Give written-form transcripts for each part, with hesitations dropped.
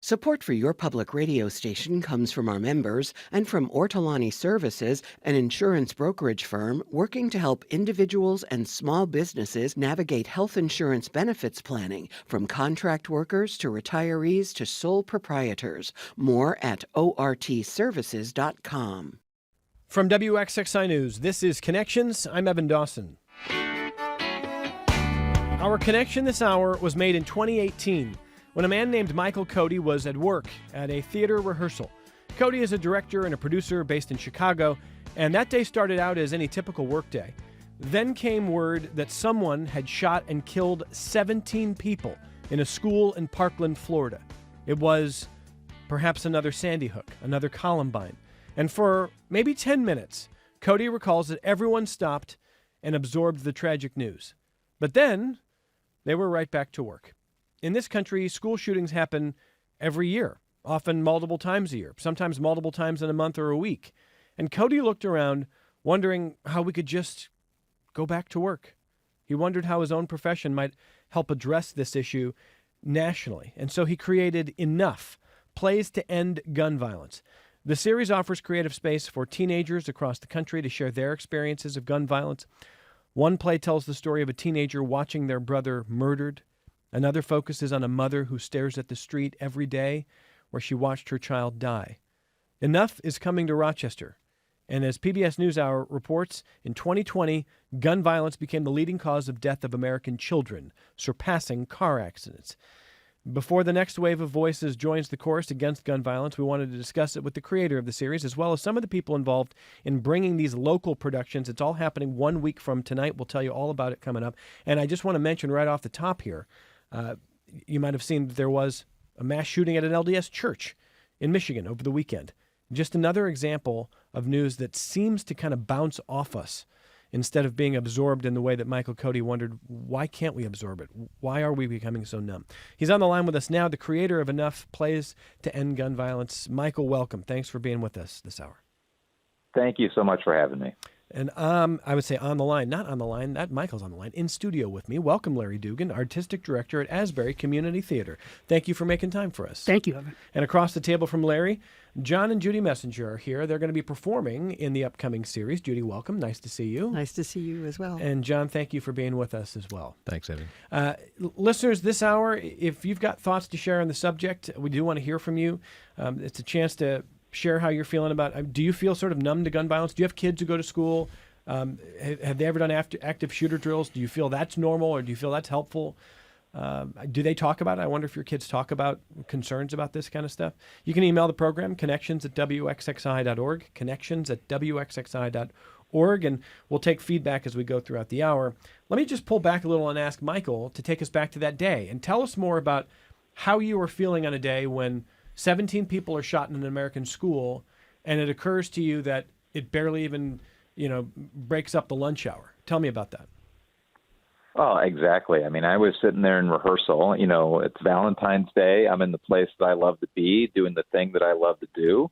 Support for your public radio station comes from our members and from Ortolani Services, an insurance brokerage firm working to help individuals and small businesses navigate health insurance benefits planning, from contract workers to retirees to sole proprietors. More at ortservices.com. From WXXI News, this is Connections. I'm Evan Dawson. Our connection this hour was made in 2018 when a man named Michael Cody was at work at a theater rehearsal. Cody is a director and a producer based in Chicago, and that day started out as any typical workday. Then came word that someone had shot and killed 17 people in a school in Parkland, Florida. It was perhaps another Sandy Hook, another Columbine. And for maybe 10 minutes, Cody recalls that everyone stopped and absorbed the tragic news. But then they were right back to work. In this country, school shootings happen every year, often multiple times a year, sometimes multiple times in a month or a week. And Cody looked around, wondering how we could just go back to work. He wondered how his own profession might help address this issue nationally. And so he created Enough, Plays to End Gun Violence. The series offers creative space for teenagers across the country to share their experiences of gun violence. One play tells the story of a teenager watching their brother murdered. Another focuses on a mother who stares at the street every day where she watched her child die. Enough is coming to Rochester. And as PBS NewsHour reports, in 2020, gun violence became the leading cause of death of American children, surpassing car accidents. Before the next wave of voices joins the chorus against gun violence, we wanted to discuss it with the creator of the series, as well as some of the people involved in bringing these local productions. It's all happening 1 week from tonight. We'll tell you all about it coming up. And I just want to mention right off the top here, you might have seen that there was a mass shooting at an LDS church in Michigan over the weekend. Just another example of news that seems to kind of bounce off us instead of being absorbed in the way that Michael Cody wondered, why can't we absorb it? Why are we becoming so numb? He's on the line with us now, the creator of Enough, Plays to End Gun Violence. Michael, welcome. Thanks for being with us this hour. Thank you so much for having me. And I would say on the line, not on the line, that Michael's on the line, in studio with me. Welcome, Larry Dugan, Artistic Director at Asbury Community Theater. Thank you for making time for us. Thank you, Evan. And across the table from Larry, John and Judy Messenger are here. They're going to be performing in the upcoming series. Judy, welcome. Nice to see you. Nice to see you as well. And John, thank you for being with us as well. Thanks, Evan. Listeners, this hour, if you've got thoughts to share on the subject, we do want to hear from you. It's a chance to share how you're feeling about. Do you feel sort of numb to gun violence? Do you have kids who go to school? Have they ever done active shooter drills? Do you feel that's normal, or do you feel that's helpful? Do they talk about it? I wonder if your kids talk about concerns about this kind of stuff. You can email the program, connections@wxxi.org, connections@wxxi.org, and we'll take feedback as we go throughout the hour. Let me just pull back a little and ask Michael to take us back to that day and tell us more about how you were feeling on a day when 17 people are shot in an American school, and it occurs to you that it barely even breaks up the lunch hour. Tell me about that. Oh, exactly. I mean, I was sitting there in rehearsal. It's Valentine's Day. I'm in the place that I love to be, doing the thing that I love to do.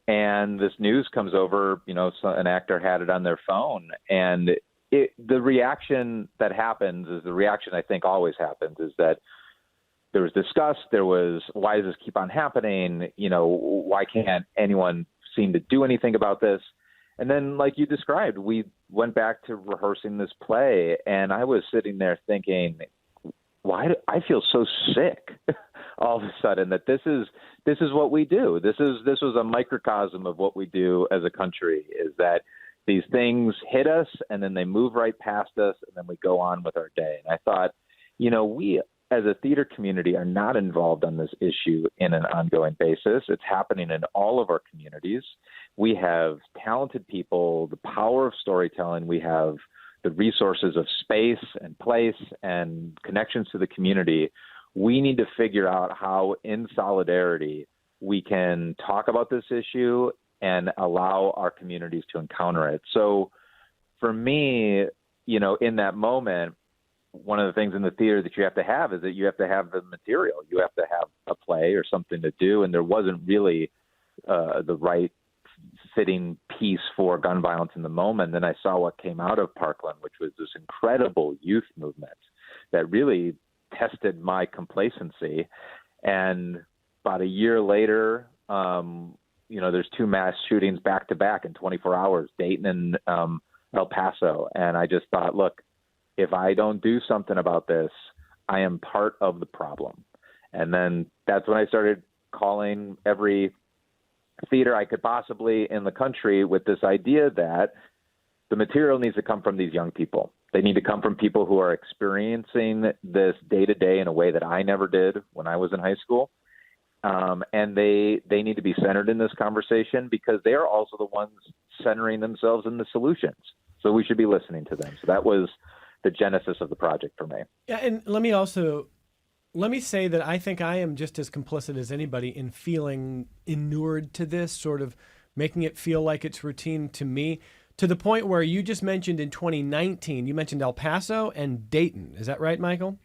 And this news comes over, an actor had it on their phone. And the reaction that happens is the reaction I think always happens, is that there was disgust. There was, why does this keep on happening? Why can't anyone seem to do anything about this? And then, like you described, we went back to rehearsing this play, and I was sitting there thinking, why do I feel so sick all of a sudden that this is what we do. This was a microcosm of what we do as a country, is that these things hit us and then they move right past us and then we go on with our day. And I thought, we as a theater community are not involved on this issue in an ongoing basis. It's happening in all of our communities. We have talented people, the power of storytelling. We have the resources of space and place and connections to the community. We need to figure out how, in solidarity, we can talk about this issue and allow our communities to encounter it. So for me, in that moment, one of the things in the theater that you have to have is that you have to have the material. You have to have a play or something to do, and there wasn't really the right fitting piece for gun violence in the moment. Then I saw what came out of Parkland, which was this incredible youth movement that really tested my complacency. And about a year later, there's two mass shootings back to back in 24 hours, Dayton and El Paso. And I just thought, look, if I don't do something about this, I am part of the problem. And then that's when I started calling every theater I could possibly in the country with this idea that the material needs to come from these young people. They need to come from people who are experiencing this day to day in a way that I never did when I was in high school. And they need to be centered in this conversation because they are also the ones centering themselves in the solutions. So we should be listening to them. So that was the genesis of the project for me. Yeah, and let me say that I think I am just as complicit as anybody in feeling inured to this, sort of making it feel like it's routine to me, to the point where you just mentioned in 2019, you mentioned El Paso and Dayton. Is that right, Michael?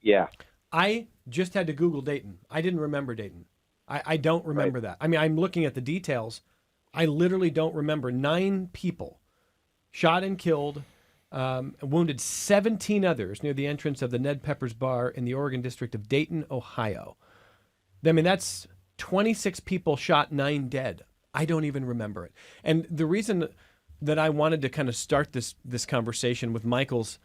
Yeah. I just had to Google Dayton. I didn't remember Dayton. I don't remember that. I mean, I'm looking at the details. I literally don't remember. 9 people shot and killed, wounded 17 others near the entrance of the Ned Peppers Bar in the Oregon district of Dayton, Ohio. I mean, that's 26 people shot, 9 dead. I don't even remember it. And the reason that I wanted to kind of start this conversation with Michael's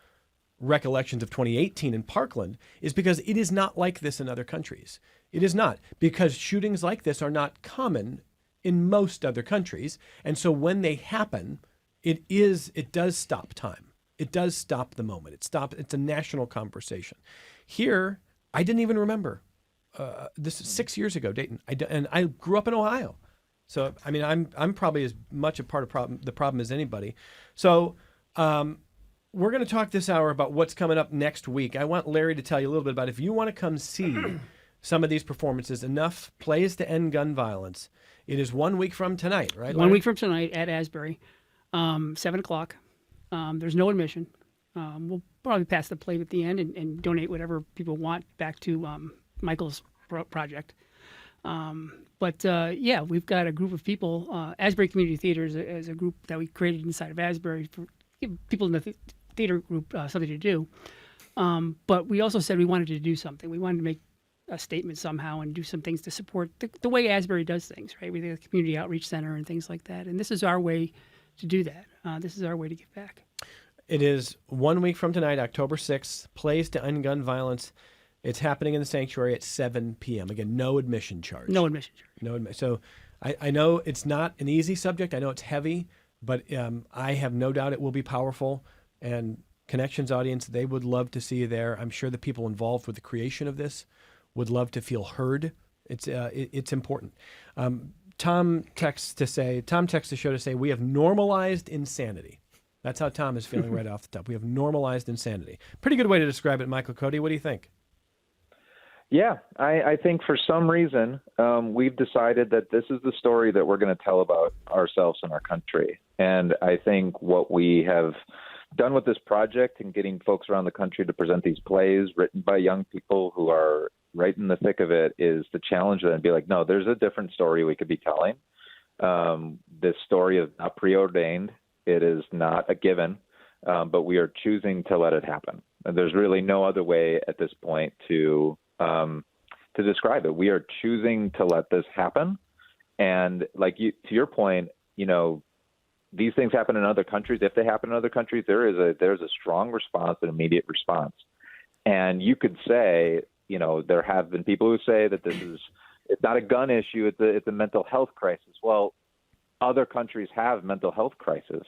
recollections of 2018 in Parkland is because it is not like this in other countries. It is not, because shootings like this are not common in most other countries. And so when they happen, it does stop time. It does stop the moment. It's a national conversation. Here, I didn't even remember. This is 6 years ago, Dayton. And I grew up in Ohio. So, I mean, I'm probably as much a part of the problem as anybody. So, we're going to talk this hour about what's coming up next week. I want Larry to tell you a little bit about if you want to come see some of these performances, Enough Plays to End Gun Violence. It is 1 week from tonight, right, Larry? 1 week from tonight at Asbury, 7 o'clock. There's no admission. We'll probably pass the plate at the end and donate whatever people want back to Michael's project. Yeah, we've got a group of people. Asbury Community Theater is a group that we created inside of Asbury for give people in the theater group something to do. But we also said we wanted to do something. We wanted to make a statement somehow and do some things to support the way Asbury does things, right? We have a community outreach center and things like that. And this is our way to do that. This is our way to give back. It is 1 week from tonight, October 6th, Plays to End Gun Violence. It's happening in the sanctuary at 7 p.m. Again, no admission charge. No admission charge. No admission. So I know it's not an easy subject. I know it's heavy, but I have no doubt it will be powerful. And Connections audience, they would love to see you there. I'm sure the people involved with the creation of this would love to feel heard. It's important. Tom texts the show to say, we have normalized insanity. That's how Tom is feeling right off the top. We have normalized insanity. Pretty good way to describe it, Michael Cody. What do you think? Yeah, I think for some reason we've decided that this is the story that we're going to tell about ourselves and our country. And I think what we have done with this project and getting folks around the country to present these plays written by young people who are right in the thick of it is to challenge them and be like, no, there's a different story we could be telling. This story is not preordained. It is not a given, but we are choosing to let it happen. And there's really no other way at this point to describe it. We are choosing to let this happen. And to your point, these things happen in other countries. If they happen in other countries, there's a strong response, an immediate response. And you could say, there have been people who say that it's not a gun issue. It's a mental health crisis. Well, other countries have mental health crisis.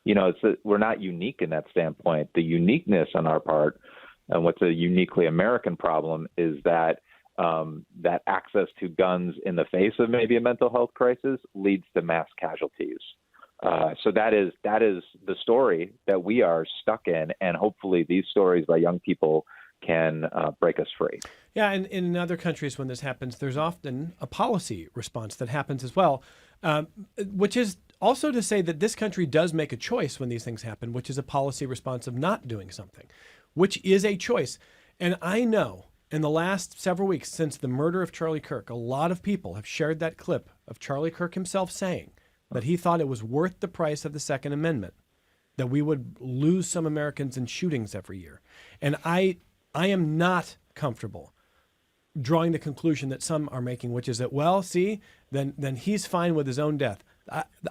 We're not unique in that standpoint. The uniqueness on our part, and what's a uniquely American problem, is that that access to guns in the face of maybe a mental health crisis leads to mass casualties. So that is the story that we are stuck in, and hopefully these stories by young people can break us free. Yeah, and in other countries when this happens, there's often a policy response that happens as well, which is also to say that this country does make a choice when these things happen, which is a policy response of not doing something, which is a choice. And I know in the last several weeks since the murder of Charlie Kirk, a lot of people have shared that clip of Charlie Kirk himself saying that he thought it was worth the price of the Second Amendment, that we would lose some Americans in shootings every year. And I am not comfortable drawing the conclusion that some are making, which is that, well, see, then he's fine with his own death.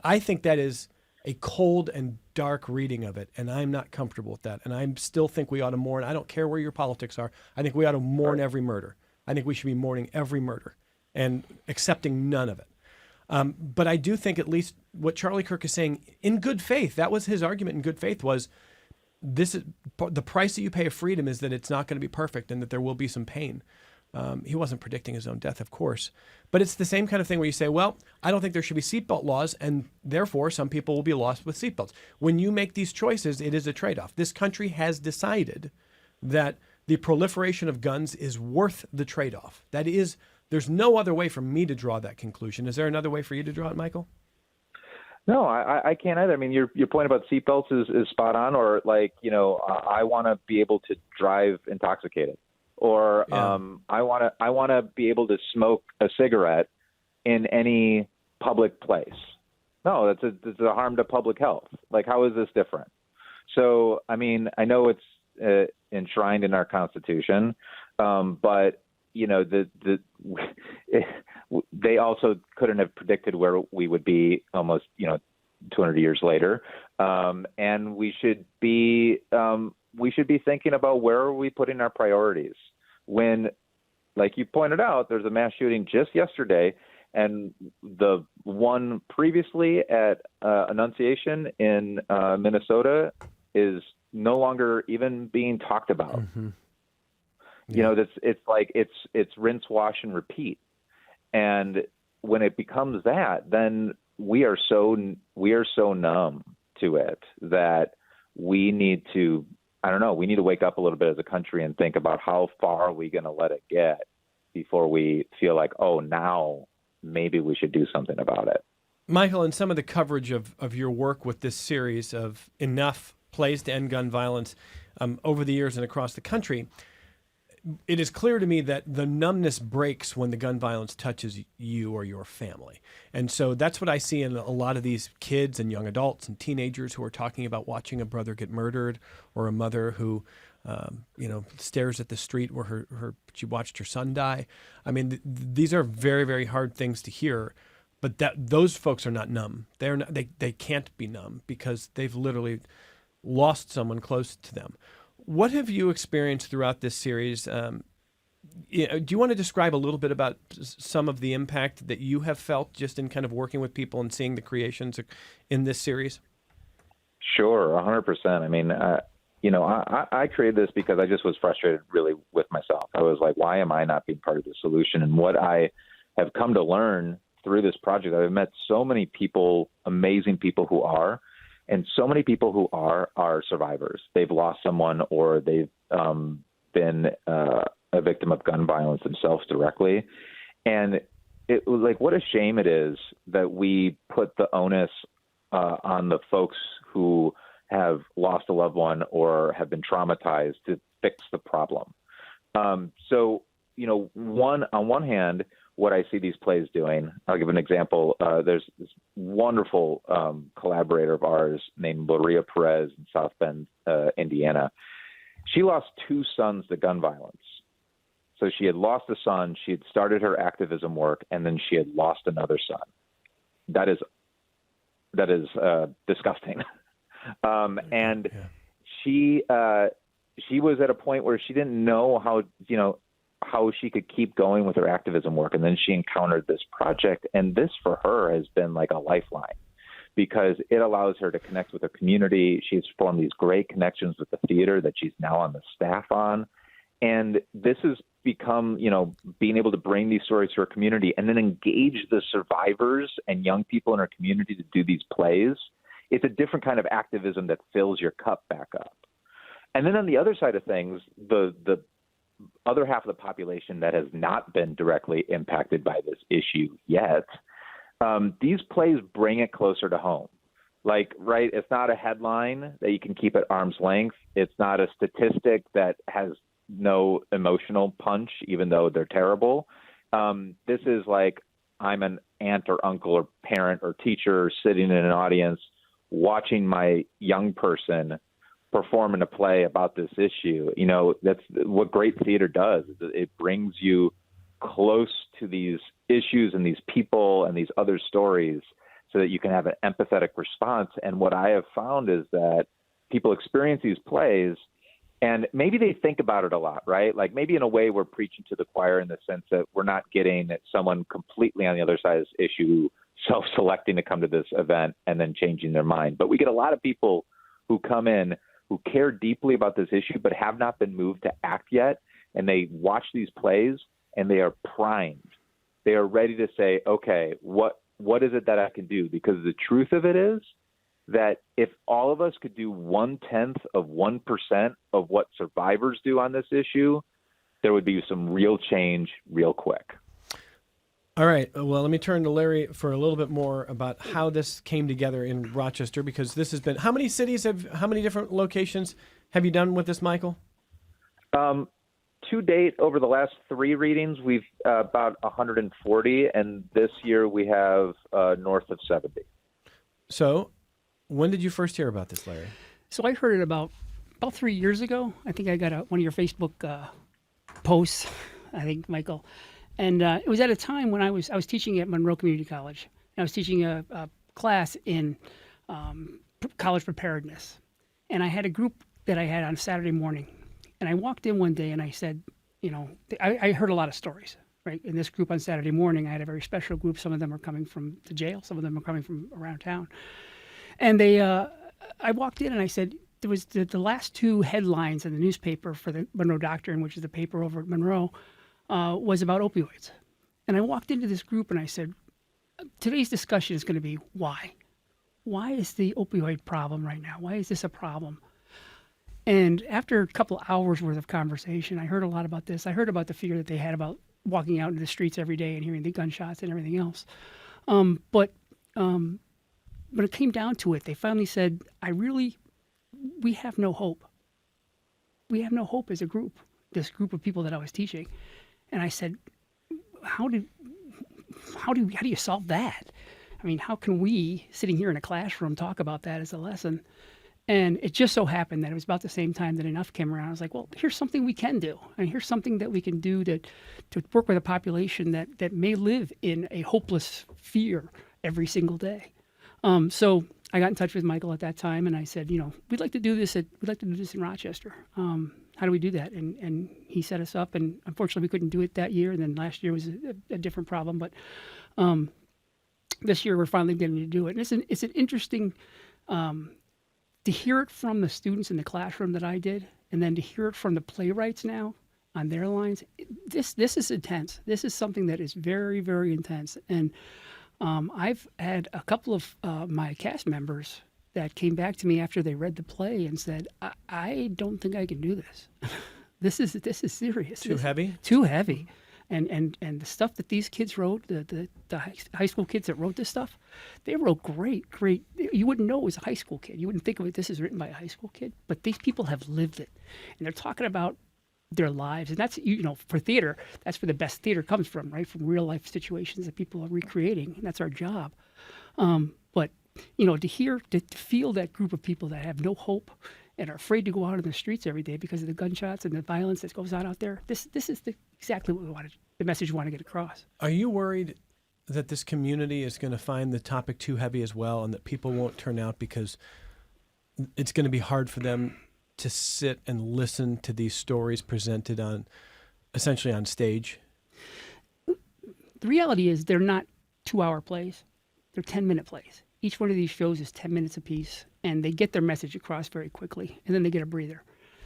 I think that is a cold and dark reading of it, and I'm not comfortable with that. And I still think we ought to mourn. I don't care where your politics are. I think we ought to mourn every murder. I think we should be mourning every murder and accepting none of it. But I do think at least what Charlie Kirk is saying in good faith, that was his argument in good faith, was this is the price that you pay of freedom is that it's not going to be perfect and that there will be some pain. He wasn't predicting his own death, of course. But it's the same kind of thing where you say, well, I don't think there should be seatbelt laws, and therefore some people will be lost with seatbelts. When you make these choices, it is a trade-off. This country has decided that the proliferation of guns is worth the trade-off. That is, there's no other way for me to draw that conclusion. Is there another way for you to draw it, Michael? No, I can't either. I mean, your point about seatbelts is spot on. Or like, I want to be able to drive intoxicated, or Yeah. I want to be able to smoke a cigarette in any public place. No, that's a harm to public health. Like, how is this different? So, I mean, I know it's enshrined in our Constitution, but they also couldn't have predicted where we would be almost 200 years later, and we should be thinking about where are we putting our priorities when, like you pointed out, there's a mass shooting just yesterday, and the one previously at Annunciation in Minnesota is no longer even being talked about. Mm-hmm. It's rinse, wash, and repeat. And when it becomes that, then we are so numb to it that we need to wake up a little bit as a country and think about how far are we going to let it get before we feel like, oh, now maybe we should do something about it. Michael, in some of the coverage of your work with this series of Enough Plays to End Gun Violence over the years and across the country, it is clear to me that the numbness breaks when the gun violence touches you or your family. And so that's what I see in a lot of these kids and young adults and teenagers who are talking about watching a brother get murdered, or a mother who, stares at the street where she watched her son die. I mean, these are very, very hard things to hear, but those folks are not numb. They can't be numb because they've literally lost someone close to them. What have you experienced throughout this series? Do you want to describe a little bit about some of the impact that you have felt just in kind of working with people and seeing the creations in this series? Sure, 100%. I mean, I created this because I just was frustrated really with myself. I was like, why am I not being part of the solution? And what I have come to learn through this project, I've met so many people, amazing people who are, and so many people who are survivors. They've lost someone, or they've been a victim of gun violence themselves directly. And it was like, what a shame it is that we put the onus on the folks who have lost a loved one or have been traumatized to fix the problem. On one hand, what I see these plays doing, I'll give an example. There's this wonderful collaborator of ours named Loria Perez in South Bend, Indiana. She lost 2 sons to gun violence. So she had lost a son, she had started her activism work, and then she had lost another son. That is disgusting. And she was at a point where she didn't know how she could keep going with her activism work. And then she encountered this project, and this for her has been like a lifeline because it allows her to connect with her community. She's formed these great connections with the theater that she's now on the staff on. And this has become, being able to bring these stories to her community and then engage the survivors and young people in her community to do these plays. It's a different kind of activism that fills your cup back up. And then on the other side of things, the other half of the population that has not been directly impacted by this issue yet, these plays bring it closer to home. Like, right, it's not a headline that you can keep at arm's length. It's not a statistic that has no emotional punch, even though they're terrible. This is like, I'm an aunt or uncle or parent or teacher sitting in an audience watching my young person perform in a play about this issue. That's what great theater does. It brings you close to these issues and these people and these other stories so that you can have an empathetic response. And what I have found is that people experience these plays and maybe they think about it a lot, right? Like maybe in a way we're preaching to the choir in the sense that we're not getting someone completely on the other side of this issue self-selecting to come to this event and then changing their mind. But we get a lot of people who come in who care deeply about this issue but have not been moved to act yet. And they watch these plays and they are primed. They are ready to say, okay, what is it that I can do? Because the truth of it is that if all of us could do 0.1% of what survivors do on this issue, there would be some real change real quick. All right. Well, let me turn to Larry for a little bit more about how this came together in Rochester, because this has been, how many different locations have you done with this, Michael? To date, over the last 3 readings, we've about 140, and this year we have north of 70. So when did you first hear about this, Larry? So I heard it about 3 years ago. I think I got one of your Facebook posts, I think, Michael. And it was at a time when I was teaching at Monroe Community College. I was teaching a class in college preparedness. And I had a group that I had on Saturday morning. And I walked in one day and I said, I heard a lot of stories, right? In this group on Saturday morning, I had a very special group. Some of them are coming from the jail. Some of them are coming from around town. And I walked in and I said, there was the last 2 headlines in the newspaper for the Monroe Doctrine, which is the paper over at Monroe, was about opioids. And I walked into this group and I said, today's discussion is going to be why? Why is the opioid problem right now? Why is this a problem? And after a couple hours worth of conversation, I heard a lot about this. I heard about the fear that they had about walking out into the streets every day and hearing the gunshots and everything else. But when it came down to it, they finally said, we have no hope. We have no hope as a group, this group of people that I was teaching. And I said, how do you solve that? I mean, how can we, sitting here in a classroom, talk about that as a lesson? And it just so happened that it was about the same time that Enough came around. I was like, well, here's something we can do. And here's something that we can do to work with a population that may live in a hopeless fear every single day. So I got in touch with Michael at that time, and I said, we'd like to do this in Rochester. How do we do that? And he set us up, and unfortunately we couldn't do it that year. And then last year was a different problem. But this year we're finally getting to do it. And it's an interesting to hear it from the students in the classroom that I did, and then to hear it from the playwrights now on their lines. This is intense. This is something that is very, very intense. And I've had a couple of my cast members that came back to me after they read the play and said, I don't think I can do this. This is serious. Too heavy? Too heavy. And the stuff that these kids wrote, the high school kids that wrote this stuff, they wrote great. You wouldn't know it was a high school kid. You wouldn't think of it, this is written by a high school kid. But these people have lived it. And they're talking about their lives. And that's, for theater, that's where the best theater comes from, right? From real life situations that people are recreating. And that's our job. But, to feel that group of people that have no hope and are afraid to go out in the streets every day because of the gunshots and the violence that goes on out there, this is exactly what we wanted, the message we want to get across. Are you worried that this community is going to find the topic too heavy as well, and that people won't turn out because it's going to be hard for them to sit and listen to these stories presented essentially on stage? The reality is they're not 2-hour plays. They're 10-minute plays. Each one of these shows is 10 minutes apiece, and they get their message across very quickly, and then they get a breather.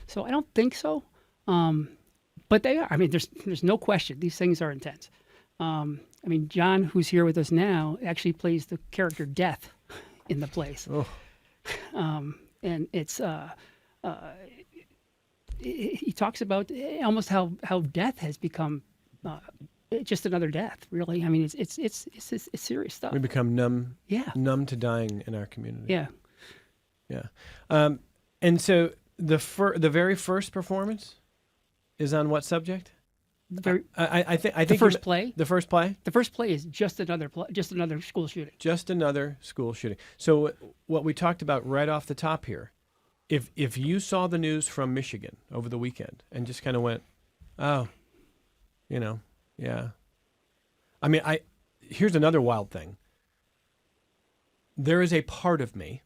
So I don't think so. But they are. I mean, there's no question. These things are intense. John, who's here with us now, actually plays the character Death in the plays. Oh. And it's he talks about almost how death has become just another death. Really, I mean, it's serious stuff. We become numb. Yeah. Numb to dying in our community. Yeah. Yeah. And so the very first performance is on what subject? I think the first play. The first play. The first play is just another school shooting. Just another school shooting. So what we talked about right off the top here, if you saw the news from Michigan over the weekend and just kind of went, oh, Yeah. I mean, here's another wild thing. There is a part of me,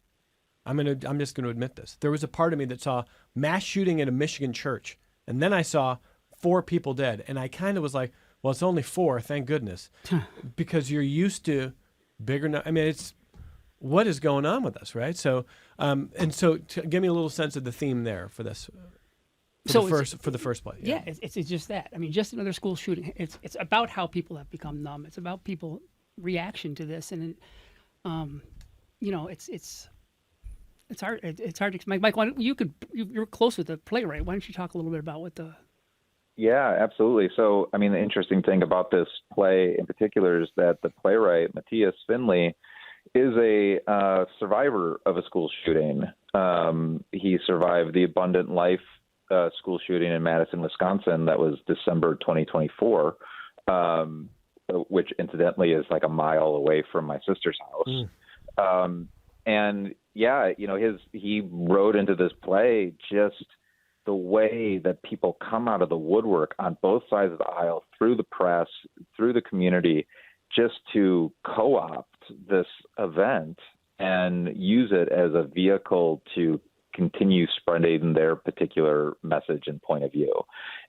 I'm just going to admit this. There was a part of me that saw mass shooting at a Michigan church, and then I saw 4 people dead, and I kind of was like, well, it's only 4, thank goodness, because you're used to bigger. I mean, it's what is going on with us, right? So, so give me a little sense of the theme there for this. For the first play. Yeah, it's just that. I mean, just another school shooting. It's about how people have become numb. It's about people reaction to this, and it's hard. It's hard to. Mike, you're close with the playwright. Why don't you talk a little bit about what the? Yeah, absolutely. So, I mean, the interesting thing about this play in particular is that the playwright, Matthias Finley, is a survivor of a school shooting. He survived the Abundant Life school shooting in Madison, Wisconsin. That was December 2024, which incidentally is like a mile away from my sister's house. And yeah, he wrote into this play just the way that people come out of the woodwork on both sides of the aisle, through the press, through the community, just to co-opt this event and use it as a vehicle to continue spreading their particular message and point of view.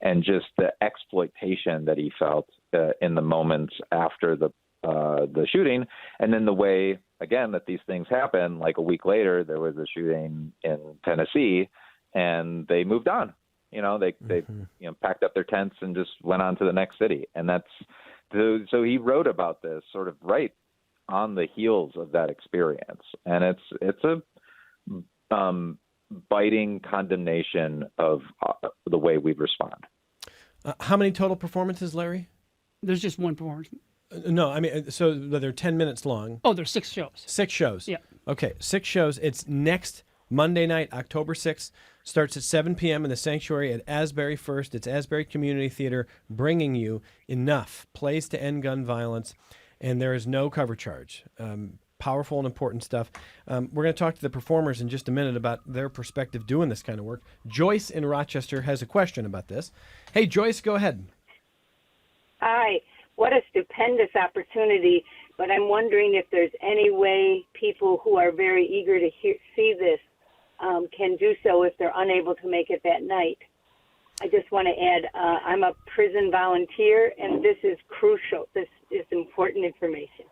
And just the exploitation that he felt in the moments after the shooting. And then the way, again, that these things happen, like a week later, there was a shooting in Tennessee, and they moved on. They packed up their tents and just went on to the next city. And so he wrote about this sort of right on the heels of that experience. And it's a biting condemnation of the way we respond. How many total performances, Larry? There's just one performance. No, I mean, so they're 10 minutes long. Oh, there's 6 shows. 6 shows. Yeah. Okay, 6 shows. It's next Monday night, October 6th. Starts at 7 p.m. in the Sanctuary at Asbury First. It's Asbury Community Theater, bringing you Enough, Plays to End Gun Violence, and there is no cover charge. Powerful and important stuff. We're going to talk to the performers in just a minute about their perspective doing this kind of work. Joyce in Rochester has a question about this. Hey, Joyce, go ahead. Hi. What a stupendous opportunity, but I'm wondering if there's any way people who are very eager to see this can do so if they're unable to make it that night. I just want to add, I'm a prison volunteer, and this is crucial. This is important information.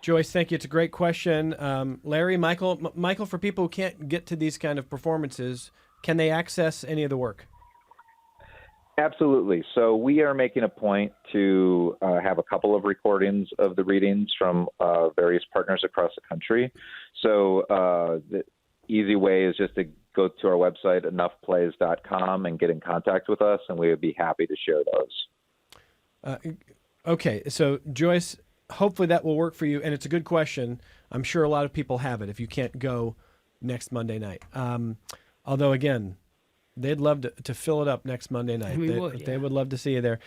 Joyce, thank you. It's a great question. Larry, Michael, for people who can't get to these kind of performances, can they access any of the work? Absolutely. So we are making a point to have a couple of recordings of the readings from various partners across the country. So the easy way is just to go to our website, enoughplays.com, and get in contact with us, and we would be happy to share those. Okay. So, Joyce, hopefully that will work for you. And it's a good question. I'm sure a lot of people have it if you can't go next Monday night. Although, again, they'd love to fill it up next Monday night. They would love to see you there.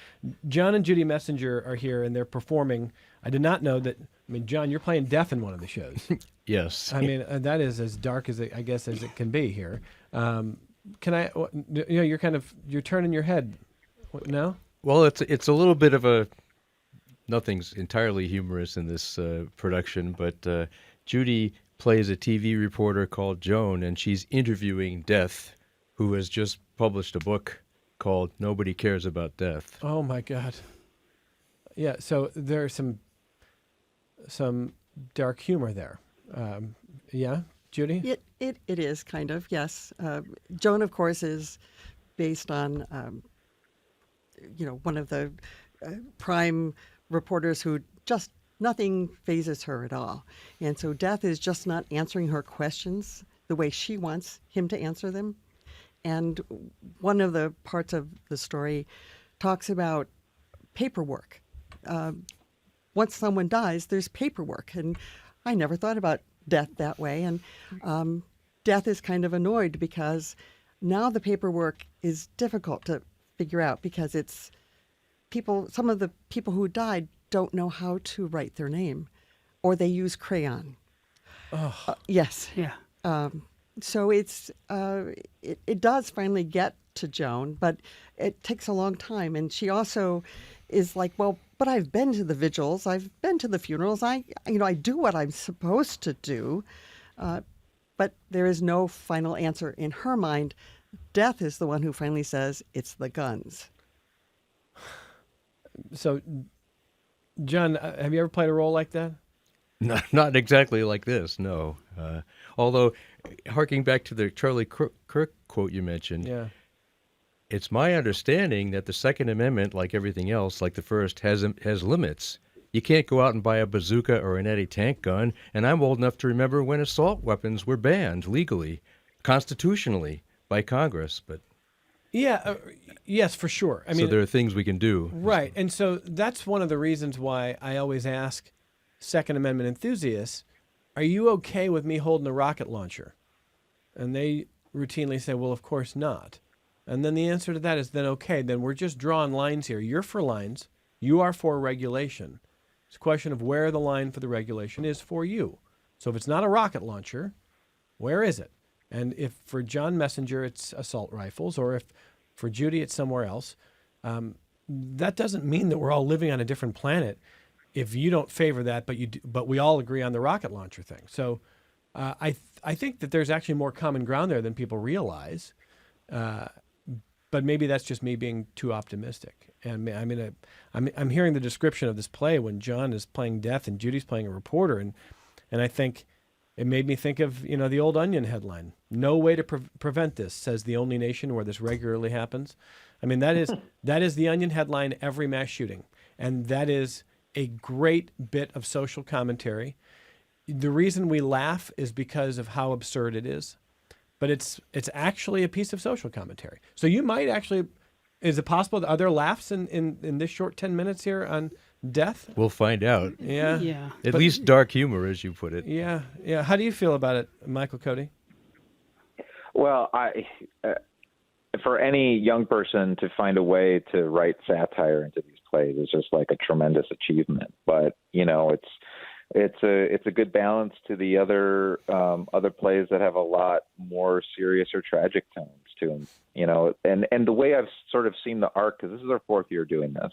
John and Judy Messenger are here, and they're performing. I did not know that. I mean, John, you're playing death in one of the shows. Yes. I mean, that is as dark as I guess as it can be here. Can I? You're turning your head. No. Well, it's a little bit of a. Nothing's entirely humorous in this production, but Judy plays a TV reporter called Joan, and she's interviewing Death, who has just published a book called Nobody Cares About Death. Oh, my God. Yeah, so there's some dark humor there. Yeah, Judy? It is kind of, yes. Joan, of course, is based on, one of the prime reporters who just nothing phases her at all. And so Death is just not answering her questions the way she wants him to answer them. And one of the parts of the story talks about paperwork. Once someone dies, there's paperwork. And I never thought about Death that way. And Death is kind of annoyed because now the paperwork is difficult to figure out because it's some of the people who died don't know how to write their name, or they use crayon. Oh. Yes. Yeah. So it does finally get to Joan, but it takes a long time. And she also is like, well, but I've been to the vigils, I've been to the funerals, I do what I'm supposed to do, but there is no final answer in her mind. Death is the one who finally says it's the guns. So, John, have you ever played a role like that? Not exactly like this, no. Although, harking back to the Charlie Kirk quote you mentioned, Yeah. it's my understanding that the Second Amendment, like everything else, like the First, has limits. You can't go out and buy a bazooka or an anti-tank gun, and I'm old enough to remember when assault weapons were banned legally, constitutionally, by Congress. But Yeah, yes, for sure. I mean, so there are things we can do. right. And so that's one of the reasons why I always ask Second Amendment enthusiasts, are you okay with me holding a rocket launcher? And they routinely say, well, of course not. And then the answer to that is then, okay, then we're just drawing lines here. You're for lines. You are for regulation. It's a question of where the line for the regulation is for you. So if it's not a rocket launcher, where is it? And if for John Messenger it's assault rifles, or if for Judy it's somewhere else, that doesn't mean that we're all living on a different planet. If you don't favor that, but we all agree on the rocket launcher thing. So I think that there's actually more common ground there than people realize. But maybe that's just me being too optimistic. And I'm hearing the description of this play when John is playing death and Judy's playing a reporter, and I think it made me think of the old Onion headline: "No way to prevent this," says the only nation where this regularly happens. I mean, that is the Onion headline every mass shooting, and that is a great bit of social commentary. The reason we laugh is because of how absurd it is, but it's actually a piece of social commentary. So you might actually, is it possible, are there laughs in this short 10 minutes here on death? We'll find out. Yeah. Yeah. At least dark humor, as you put it. Yeah. Yeah. How do you feel about it, Michael Cody? Well, for any young person to find a way to write satire into these plays is just like a tremendous achievement. But it's a good balance to the other plays that have a lot more serious or tragic tones to them. And the way I've sort of seen the arc, because this is our fourth year doing this,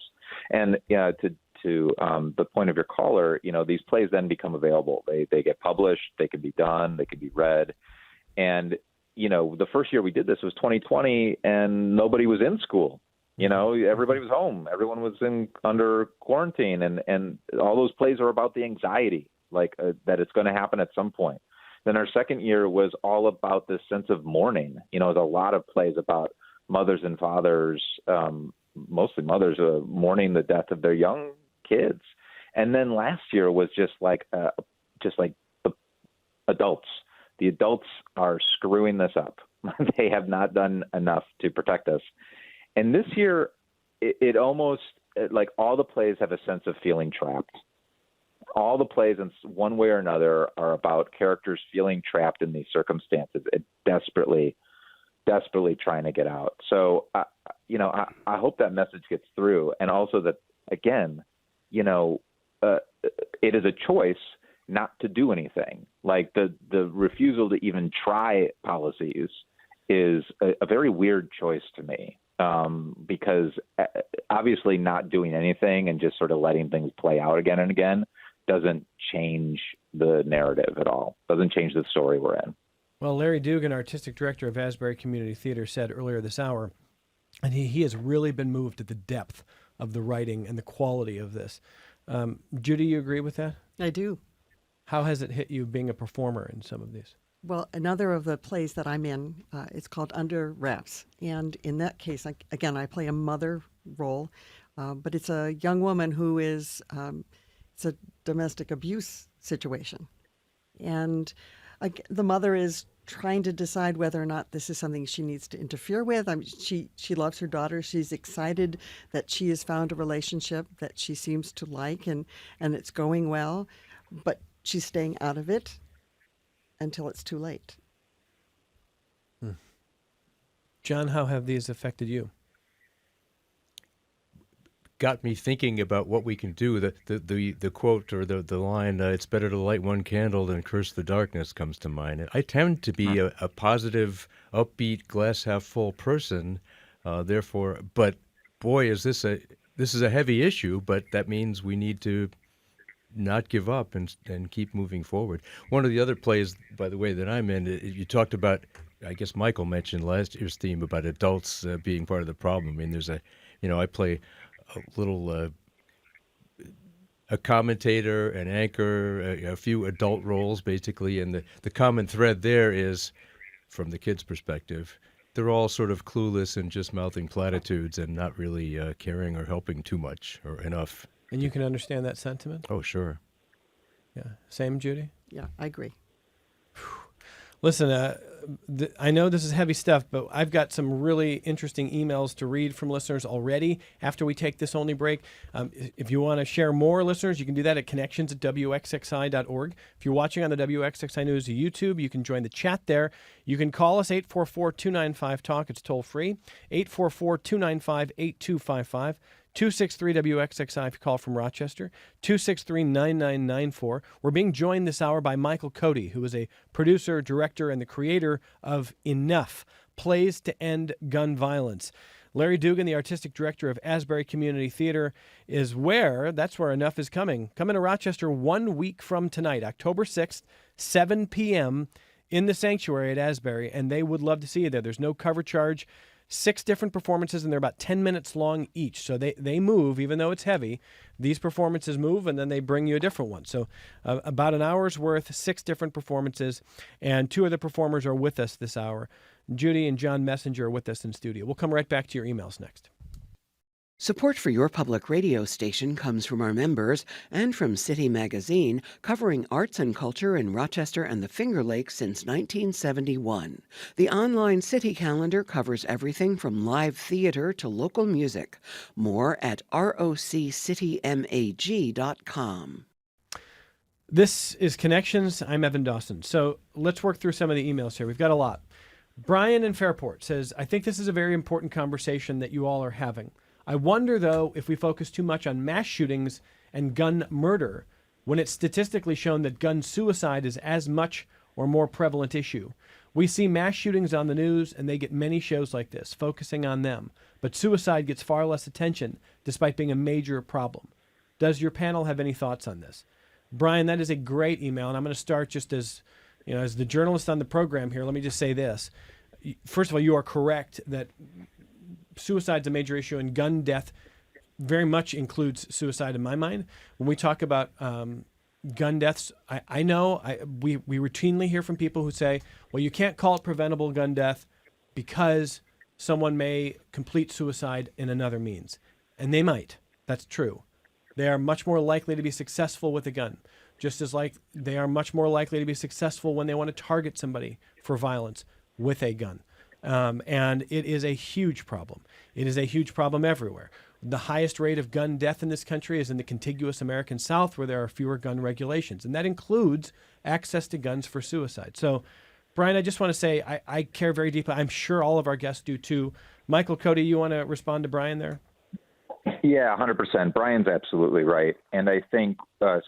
and to the point of your caller, these plays then become available. They get published, they can be done, they can be read, and the first year we did this was 2020, and nobody was in school. Everybody was home. Everyone was under quarantine, and all those plays are about the anxiety, that it's going to happen at some point. Then our second year was all about this sense of mourning. There's a lot of plays about mothers and fathers, mostly mothers, mourning the death of their young kids. And then last year was just like the adults. The adults are screwing this up. They have not done enough to protect us. And this year, it almost, like, all the plays have a sense of feeling trapped. All the plays, in one way or another, are about characters feeling trapped in these circumstances and desperately trying to get out. So, I hope that message gets through. And also that, again, it is a choice not to do anything. Like the refusal to even try policies is a very weird choice to me. Because obviously not doing anything and just sort of letting things play out again and again doesn't change the narrative at all, doesn't change the story we're in. Well, Larry Dugan, artistic director of Asbury Community Theater, said earlier this hour, and he has really been moved at the depth of the writing and the quality of this. Judy, you agree with that? I do. How has it hit you being a performer in some of these? Well, another of the plays that I'm in, it's called Under Wraps. And in that case, I play a mother role, but it's a young woman who is, it's a domestic abuse situation. And the mother is trying to decide whether or not this is something she needs to interfere with. She loves her daughter. She's excited that she has found a relationship that she seems to like, and it's going well, but she's staying out of it until it's too late. John, how have these affected you? Got me thinking about what we can do. The quote or the line, "It's better to light one candle than curse the darkness," comes to mind. I tend to be a positive, upbeat, glass half full person. Therefore, but boy, is this this is a heavy issue, but that means we need to not give up and keep moving forward. One of the other plays, by the way, that I'm in, you talked about, I guess Michael mentioned last year's theme about adults being part of the problem. I mean, I play a little a commentator, an anchor, a few adult roles basically, and the common thread there is, from the kids' perspective, they're all sort of clueless and just mouthing platitudes and not really caring or helping too much or enough. And you can understand that sentiment? Oh, sure. Yeah. Same, Judy? Yeah, I agree. Listen, I know this is heavy stuff, but I've got some really interesting emails to read from listeners already after we take this only break. If you want to share more, listeners, you can do that at connections@wxxi.org. If you're watching on the WXXI News YouTube, you can join the chat there. You can call us 844-295-TALK. It's toll free. 844-295-8255. 263-WXXI if you call from Rochester, 263-9994. We're being joined this hour by Michael Cody, who is a producer, director, and the creator of Enough, Plays to End Gun Violence. Larry Dugan, the artistic director of Asbury Community Theater, that's where Enough is coming. Coming to Rochester 1 week from tonight, October 6th, 7 p.m. in the Sanctuary at Asbury, and they would love to see you there. There's no cover charge. 6 different performances, and they're about 10 minutes long each. So they move, even though it's heavy. These performances move, and then they bring you a different one. So about an hour's worth, 6 different performances, and 2 of the performers are with us this hour. Judy and John Messenger are with us in studio. We'll come right back to your emails next. Support for your public radio station comes from our members and from City Magazine, covering arts and culture in Rochester and the Finger Lakes since 1971. The online City calendar covers everything from live theater to local music. More at roccitymag.com. This is Connections. I'm Evan Dawson. So let's work through some of the emails here. We've got a lot. Brian in Fairport says, I think this is a very important conversation that you all are having. I wonder, though, if we focus too much on mass shootings and gun murder when it's statistically shown that gun suicide is as much or more prevalent issue. We see mass shootings on the news, and they get many shows like this, focusing on them. But suicide gets far less attention, despite being a major problem. Does your panel have any thoughts on this? Brian, that is a great email, and I'm going to start just as the journalist on the program here. Let me just say this. First of all, you are correct that suicide's a major issue, and gun death very much includes suicide in my mind. When we talk about gun deaths, I know we routinely hear from people who say, well, you can't call it preventable gun death because someone may complete suicide in another means. And they might. That's true. They are much more likely to be successful with a gun, just as like they are much more likely to be successful when they want to target somebody for violence with a gun. And it is a huge problem. It is a huge problem everywhere. The highest rate of gun death in this country is in the contiguous American South, where there are fewer gun regulations. And that includes access to guns for suicide. So, Brian, I just want to say I care very deeply. I'm sure all of our guests do too. Michael Cody, you want to respond to Brian there? Yeah, 100%. Brian's absolutely right. And I think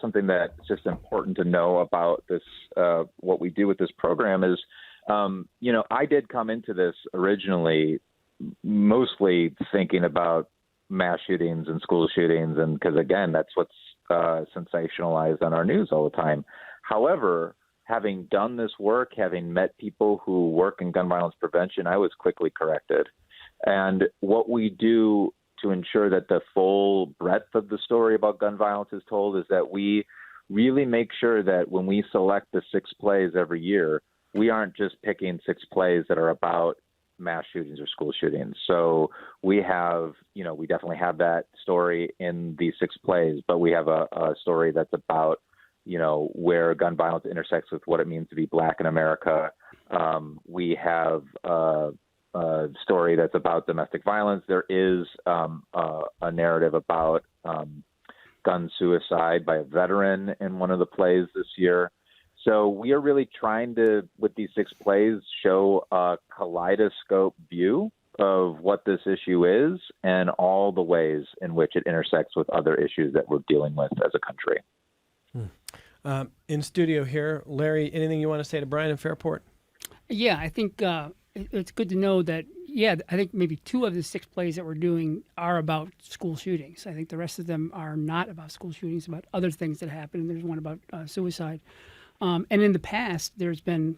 something that's just important to know about this, what we do with this program is, I did come into this originally mostly thinking about mass shootings and school shootings, and because, again, that's what's sensationalized on our news all the time. However, having done this work, having met people who work in gun violence prevention, I was quickly corrected. And what we do to ensure that the full breadth of the story about gun violence is told is that we really make sure that when we select the 6 plays every year, we aren't just picking 6 plays that are about mass shootings or school shootings. So we have, we definitely have that story in these 6 plays, but we have a story that's about, where gun violence intersects with what it means to be Black in America. We have a story that's about domestic violence. There is a narrative about gun suicide by a veteran in one of the plays this year. So we are really trying to, with these 6 plays, show a kaleidoscope view of what this issue is and all the ways in which it intersects with other issues that we're dealing with as a country. In studio here, Larry, anything you want to say to Brian in Fairport? Yeah, I think it's good to know that, yeah, I think maybe 2 of the 6 plays that we're doing are about school shootings. I think the rest of them are not about school shootings, about other things that happen. And there's one about suicide. And in the past, there's been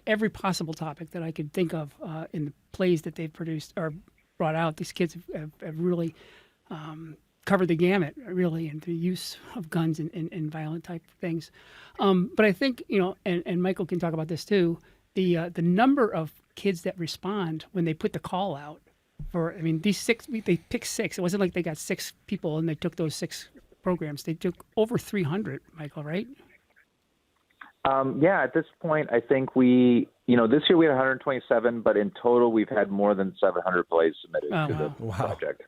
every possible topic that I could think of in the plays that they've produced or brought out. These kids have really covered the gamut, really, in the use of guns and violent type things. But I think, and Michael can talk about this too, the number of kids that respond when they put the call out these 6, they picked 6. It wasn't like they got 6 people and they took those 6 programs. They took over 300, Michael, right? Yeah, at this point, I think this year we had 127, but in total we've had more than 700 plays submitted to the project.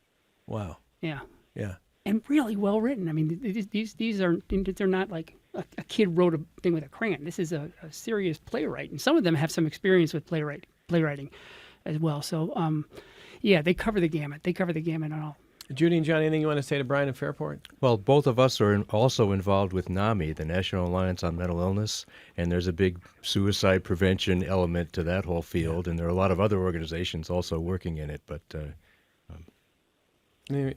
Wow. Yeah. Yeah. And really well written. I mean, these are, they're not like a kid wrote a thing with a crayon. This is a serious playwright, and some of them have some experience with playwriting as well. So, yeah, they cover the gamut. They cover the gamut on all. Judy and John, anything you want to say to Brian and Fairport? Well, both of us are also involved with NAMI, the National Alliance on Mental Illness, and there's a big suicide prevention element to that whole field, and there are a lot of other organizations also working in it. But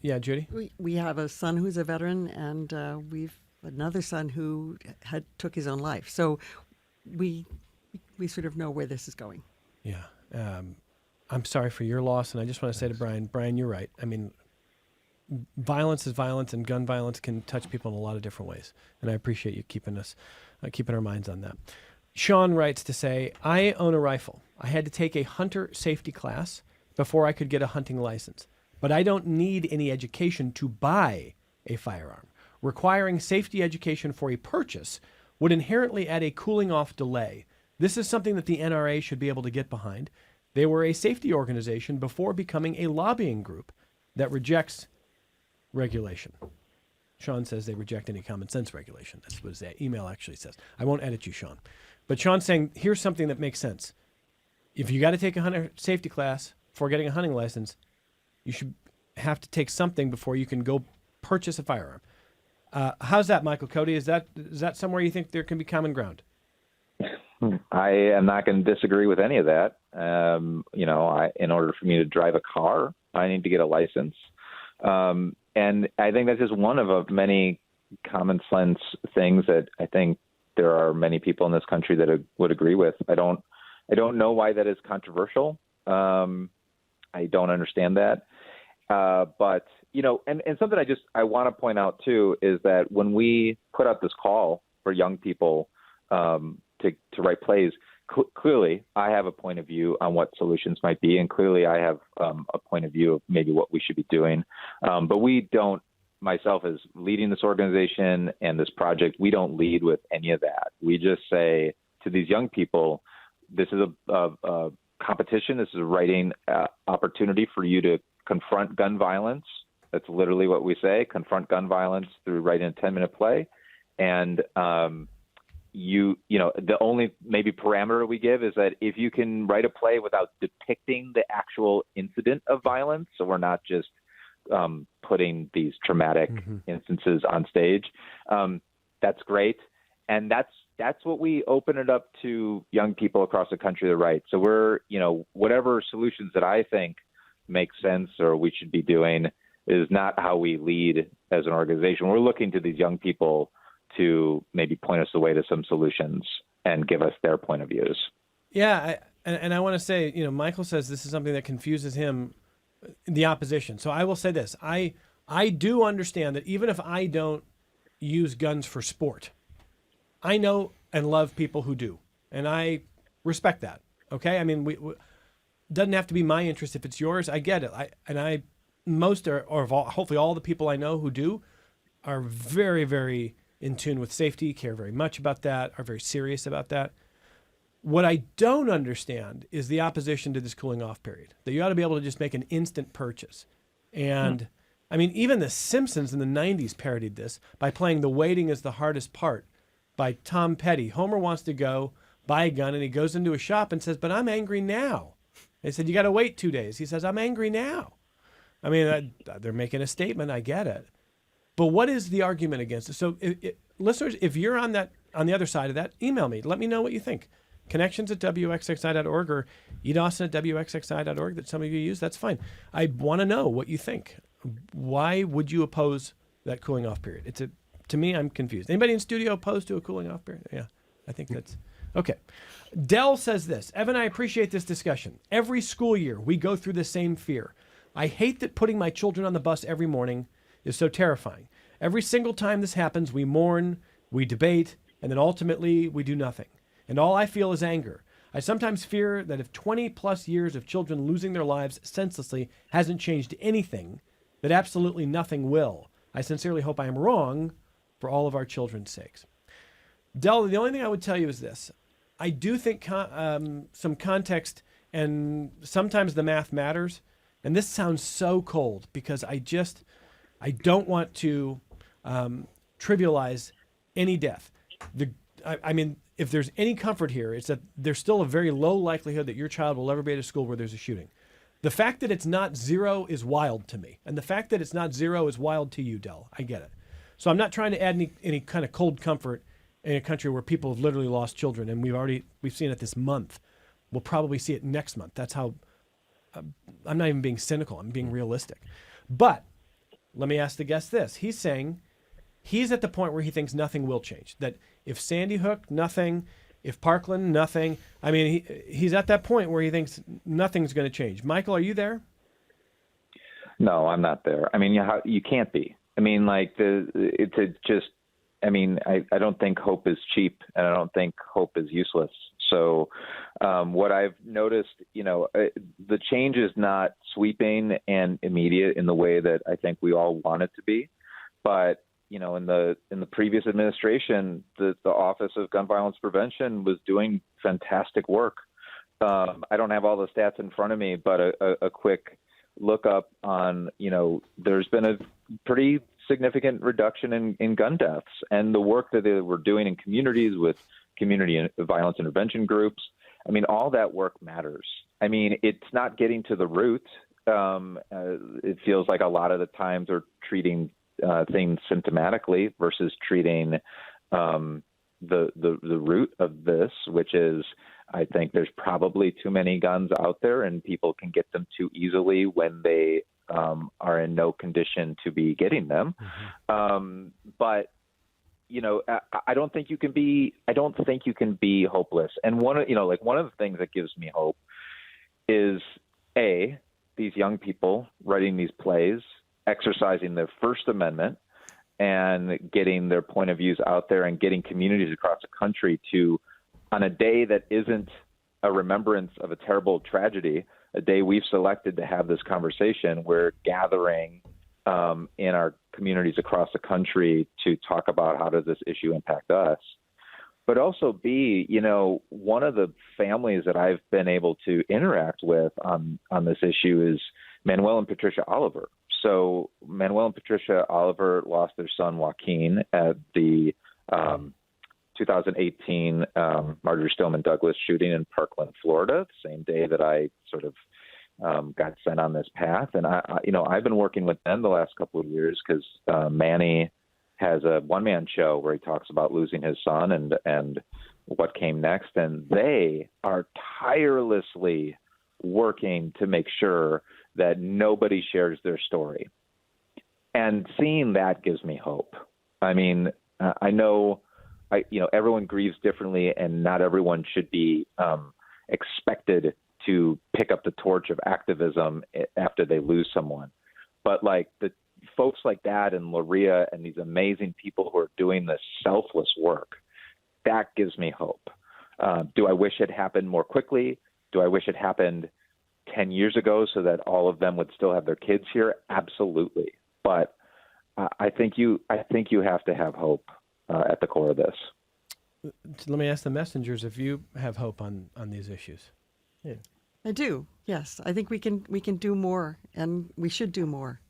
yeah, Judy? We have a son who's a veteran, and we've another son who took his own life. So we sort of know where this is going. Yeah. I'm sorry for your loss, and I just want to say to Brian, you're right. I mean, violence is violence, and gun violence can touch people in a lot of different ways. And I appreciate you keeping our minds on that. Sean writes to say, I own a rifle. I had to take a hunter safety class before I could get a hunting license, but I don't need any education to buy a firearm. Requiring safety education for a purchase would inherently add a cooling off delay. This is something that the NRA should be able to get behind. They were a safety organization before becoming a lobbying group that rejects regulation. Sean says they reject any common sense regulation. That's what his email actually says. I won't edit you, Sean. But Sean's saying, here's something that makes sense. If you got to take a hunter safety class before getting a hunting license, you should have to take something before you can go purchase a firearm. How's that, Michael Cody? Is that somewhere you think there can be common ground? I am not going to disagree with any of that. In order for me to drive a car, I need to get a license. And I think that's just one of many common sense things that I think there are many people in this country that would agree with. I don't know why that is controversial. I don't understand that. But, and something I want to point out too, is that when we put out this call for young people, to write plays, clearly I have a point of view on what solutions might be, and clearly I have a point of view of maybe what we should be doing. But we don't, myself as leading this organization and this project, we don't lead with any of that. We just say to these young people, this is a competition. This is a writing opportunity for you to confront gun violence. That's literally what we say, confront gun violence through writing a 10-minute play. And, the only maybe parameter we give is that if you can write a play without depicting the actual incident of violence, so we're not just putting these traumatic instances on stage, that's great. And that's what we open it up to young people across the country to write. So we're, whatever solutions that I think make sense or we should be doing is not how we lead as an organization. We're looking to these young people to maybe point us the way to some solutions and give us their point of views. Yeah, I want to say, Michael says this is something that confuses him, the opposition. So I will say this. I do understand that even if I don't use guns for sport, I know and love people who do, and I respect that, okay? I mean, doesn't have to be my interest if it's yours. I get it. Hopefully all the people I know who do are very, very in tune with safety, care very much about that, are very serious about that. What I don't understand is the opposition to this cooling off period, that you ought to be able to just make an instant purchase. And I mean, even The Simpsons in the 90s parodied this by playing The Waiting is the Hardest Part by Tom Petty. Homer wants to go buy a gun, and he goes into a shop and says, but I'm angry now. They said, you got to wait 2 days. He says, I'm angry now. I mean, they're making a statement. I get it. But what is the argument against it? So, listeners, if you're on the other side of that, email me. Let me know what you think. connections at WXXI.org or edawson at WXXI.org that some of you use, that's fine. I want to know what you think. Why would you oppose that cooling off period? To me, I'm confused. Anybody in studio opposed to a cooling off period? Yeah, I think that's okay. Dell says this: Evan, I appreciate this discussion. Every school year, we go through the same fear. I hate that putting my children on the bus every morning is so terrifying. Every single time this happens, we mourn, we debate, and then ultimately we do nothing. And all I feel is anger. I sometimes fear that if 20 plus years of children losing their lives senselessly hasn't changed anything, that absolutely nothing will. I sincerely hope I am wrong for all of our children's sakes. Dell, the only thing I would tell you is this. I do think some context and sometimes the math matters. And this sounds so cold because I don't want to trivialize any death. I mean, if there's any comfort here, it's that there's still a very low likelihood that your child will ever be at a school where there's a shooting. The fact that it's not zero is wild to me. And the fact that it's not zero is wild to you, Dell. I get it. So I'm not trying to add any kind of cold comfort in a country where people have literally lost children. And we've seen it this month. We'll probably see it next month. That's how, I'm not even being cynical. I'm being realistic. But let me ask the guest this. He's saying he's at the point where he thinks nothing will change. That if Sandy Hook, nothing. If Parkland, nothing. I mean, he's at that point where he thinks nothing's going to change. Michael, are you there? No, I'm not there. I mean, you can't be. I mean, like I don't think hope is cheap, and I don't think hope is useless. So what I've noticed, the change is not sweeping and immediate in the way that I think we all want it to be. But, in the previous administration, the Office of Gun Violence Prevention was doing fantastic work. I don't have all the stats in front of me, but a quick look up on, there's been a pretty significant reduction in gun deaths, and the work that they were doing in communities with community violence intervention groups. I mean, all that work matters. I mean, it's not getting to the root. It feels like a lot of the times they're treating things symptomatically versus treating the root of this, which is, I think there's probably too many guns out there, and people can get them too easily when they are in no condition to be getting them. Mm-hmm. But I don't think you can be hopeless. And one of the things that gives me hope is these young people writing these plays, exercising their First Amendment and getting their point of views out there, and getting communities across the country to, on a day that isn't a remembrance of a terrible tragedy, a day we've selected to have this conversation, we're gathering in our communities across the country to talk about how does this issue impact us. But also one of the families that I've been able to interact with on this issue is Manuel and Patricia Oliver. So Manuel and Patricia Oliver lost their son Joaquin at the 2018 Marjory Stoneman Douglas shooting in Parkland, Florida, the same day that I sort of got sent on this path. And I've been working with them the last couple of years because Manny has a one-man show where he talks about losing his son and what came next. And they are tirelessly working to make sure that nobody shares their story. And seeing that gives me hope. I mean, I know everyone grieves differently, and not everyone should be expected to pick up the torch of activism after they lose someone. But like the folks like that and Loria and these amazing people who are doing this selfless work, that gives me hope. Do I wish it happened more quickly? Do I wish it happened 10 years ago so that all of them would still have their kids here? Absolutely. But I think you have to have hope at the core of this. Let me ask the messengers if you have hope on these issues. Yeah. I do. Yes, I think we can do more, and we should do more.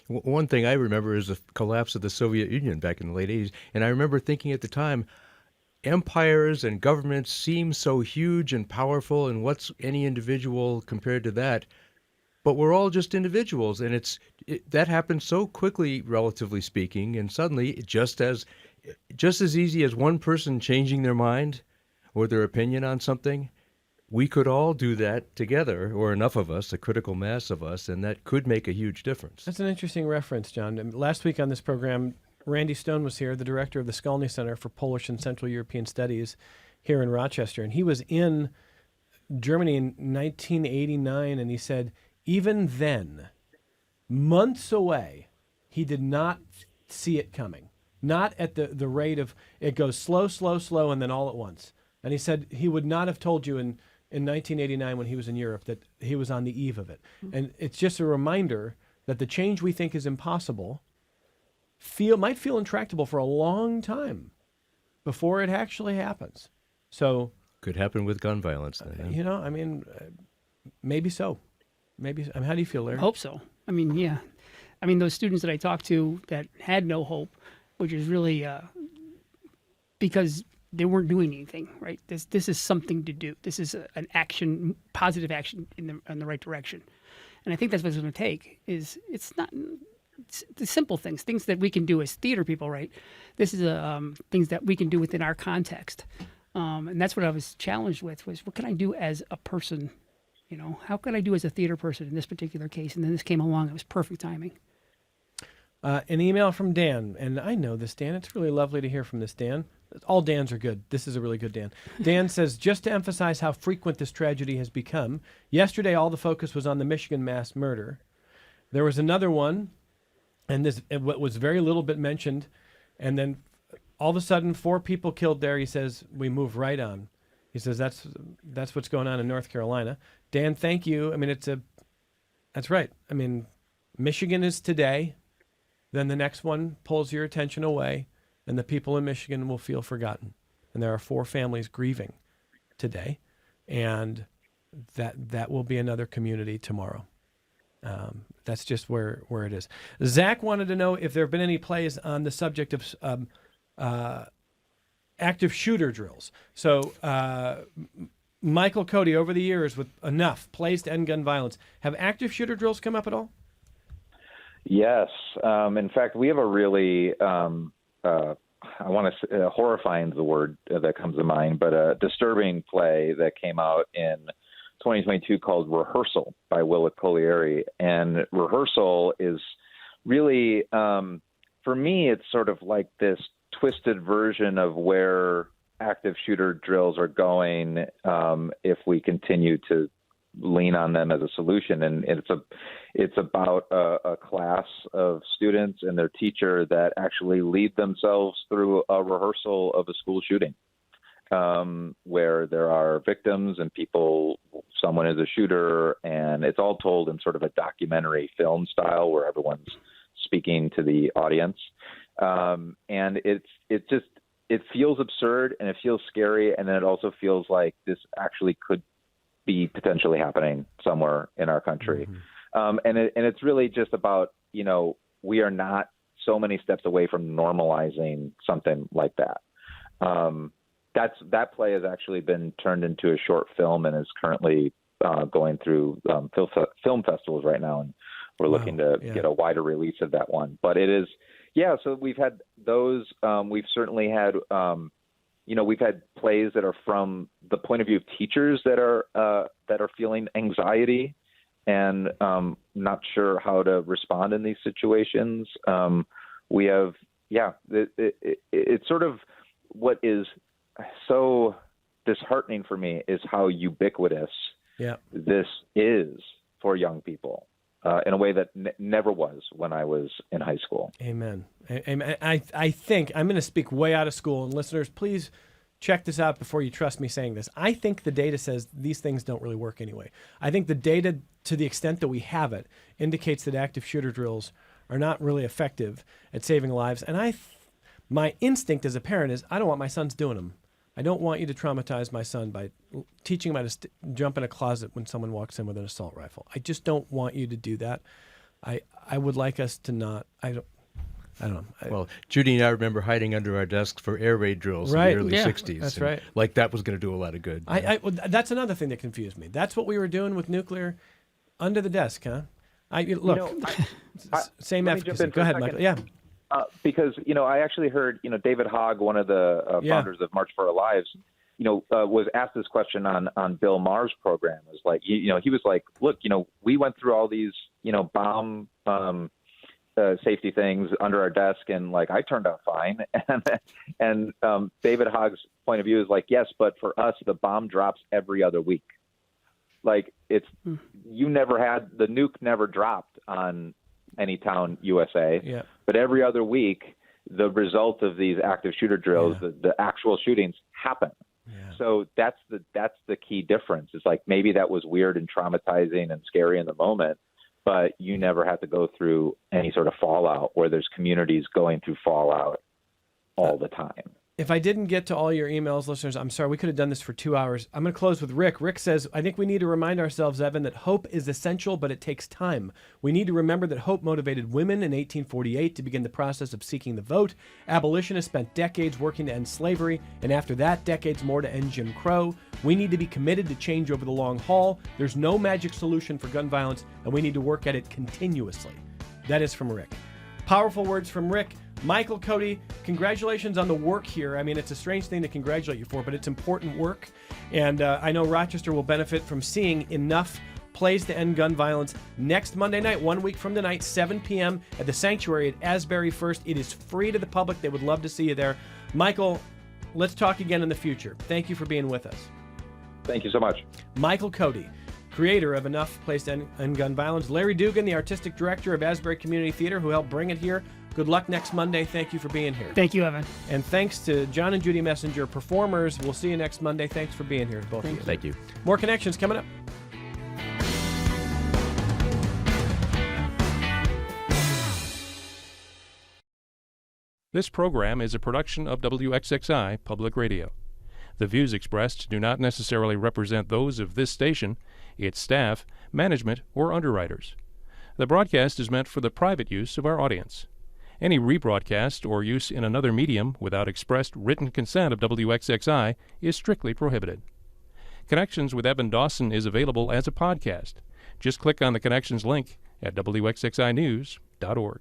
One thing I remember is the collapse of the Soviet Union back in the late 80s, and I remember thinking at the time, empires and governments seem so huge and powerful, and what's any individual compared to that? But we're all just individuals, and that happened so quickly, relatively speaking, and suddenly, just as easy as one person changing their mind or their opinion on something, we could all do that together, or enough of us, a critical mass of us, and that could make a huge difference. That's an interesting reference, John. Last week on this program, Randy Stone was here, the director of the Skolny Center for Polish and Central European Studies here in Rochester, and he was in Germany in 1989, and he said, even then, months away, he did not see it coming. Not at the rate of, it goes slow, slow, slow, and then all at once. And he said he would not have told you in 1989 when he was in Europe that he was on the eve of it. And it's just a reminder that the change we think is impossible might feel intractable for a long time before it actually happens. So Could happen with gun violence then. Yeah? Maybe so. How do you feel, Larry? I hope so. I mean, yeah. I mean, those students that I talked to that had no hope, which is really because they weren't doing anything, right? This is something to do. This is an action, positive action in the right direction. And I think that's what it's going to take. It's the simple things that we can do as theater people, right? This is things that we can do within our context. And that's what I was challenged with, was what can I do as a person? How can I do as a theater person in this particular case? And then this came along. It was perfect timing. An email from Dan, and I know this Dan. It's really lovely to hear from this Dan. All Dans are good. This is a really good Dan. Dan says, just to emphasize how frequent this tragedy has become, yesterday all the focus was on the Michigan mass murder. There was another one, and what was very little bit mentioned, and then all of a sudden 4 people killed there. He says, we move right on. He says, that's what's going on in North Carolina. Dan, thank you. I mean, that's right. I mean, Michigan is today. Then the next one pulls your attention away, and the people in Michigan will feel forgotten. And there are 4 families grieving today, and that will be another community tomorrow. That's just where it is. Zach wanted to know if there have been any plays on the subject of active shooter drills. So Michael Cody, over the years with enough plays to end gun violence, have active shooter drills come up at all? Yes. In fact, we have a really, I want to say, horrifying is the word that comes to mind, but a disturbing play that came out in 2022 called Rehearsal by Willa Collieri. And Rehearsal is really, for me, it's sort of like this twisted version of where active shooter drills are going if we continue to lean on them as a solution. And it's about a class of students and their teacher that actually lead themselves through a rehearsal of a school shooting, where there are victims and someone is a shooter, and it's all told in sort of a documentary film style where everyone's speaking to the audience. And it feels absurd, and it feels scary, and then it also feels like this actually could be potentially happening somewhere in our country. Mm-hmm. And it's really just about, we are not so many steps away from normalizing something like that. That play has actually been turned into a short film and is currently going through film festivals right now, and we're looking to get a wider release of that one. But it is, so we've had those. We've certainly had, we've had plays that are from the point of view of teachers that are feeling anxiety and not sure how to respond in these situations. We have, it's sort of what is so disheartening for me is how ubiquitous this is for young people. In a way that never was when I was in high school. Amen. I think, I'm going to speak way out of school, and listeners, please check this out before you trust me saying this. I think the data says these things don't really work anyway. I think the data, to the extent that we have it, indicates that active shooter drills are not really effective at saving lives. And my instinct as a parent is I don't want my sons doing them. I don't want you to traumatize my son by teaching him how to jump in a closet when someone walks in with an assault rifle. I just don't want you to do that. I would like us to not. I don't know. Well, Judy and I remember hiding under our desks for air raid drills in the early 60s. That's right. Like that was going to do a lot of good. Well, that's another thing that confused me. That's what we were doing with nuclear under the desk, huh? Same efficacy. Go ahead, Michael. Yeah. Because, I actually heard, David Hogg, one of the founders of March for Our Lives, was asked this question on Bill Maher's program. It was like, he was like, look, we went through all these, bomb safety things under our desk, and like I turned out fine. And David Hogg's point of view is like, yes, but for us, the bomb drops every other week. Like you never had the nuke never dropped on any town, USA. Yeah. But every other week, the result of these active shooter drills, the actual shootings happen. Yeah. So that's the key difference. It's like maybe that was weird and traumatizing and scary in the moment, but you never have to go through any sort of fallout where there's communities going through fallout all the time. If I didn't get to all your emails, listeners, I'm sorry. We could have done this for 2 hours. I'm going to close with Rick. Rick says, I think we need to remind ourselves, Evan, that hope is essential, but it takes time. We need to remember that hope motivated women in 1848 to begin the process of seeking the vote. Abolitionists spent decades working to end slavery, and after that, decades more to end Jim Crow. We need to be committed to change over the long haul. There's no magic solution for gun violence, and we need to work at it continuously. That is from Rick. Powerful words from Rick. Michael Cody, congratulations on the work here. I mean, it's a strange thing to congratulate you for, but it's important work. And I know Rochester will benefit from seeing enough plays to end gun violence next Monday night, 1 week from tonight, 7 p.m. at the Sanctuary at Asbury First. It is free to the public. They would love to see you there. Michael, let's talk again in the future. Thank you for being with us. Thank you so much. Michael Cody, creator of Enough Plays to End Gun Violence. Larry Dugan, the artistic director of Asbury Community Theater, who helped bring it here. Good luck next Monday. Thank you for being here. Thank you, Evan. And thanks to John and Judy Messenger, performers. We'll see you next Monday. Thanks for being here, both of you. Thank you. More Connections coming up. This program is a production of WXXI Public Radio. The views expressed do not necessarily represent those of this station, its staff, management, or underwriters. The broadcast is meant for the private use of our audience. Any rebroadcast or use in another medium without expressed written consent of WXXI is strictly prohibited. Connections with Evan Dawson is available as a podcast. Just click on the Connections link at WXXInews.org.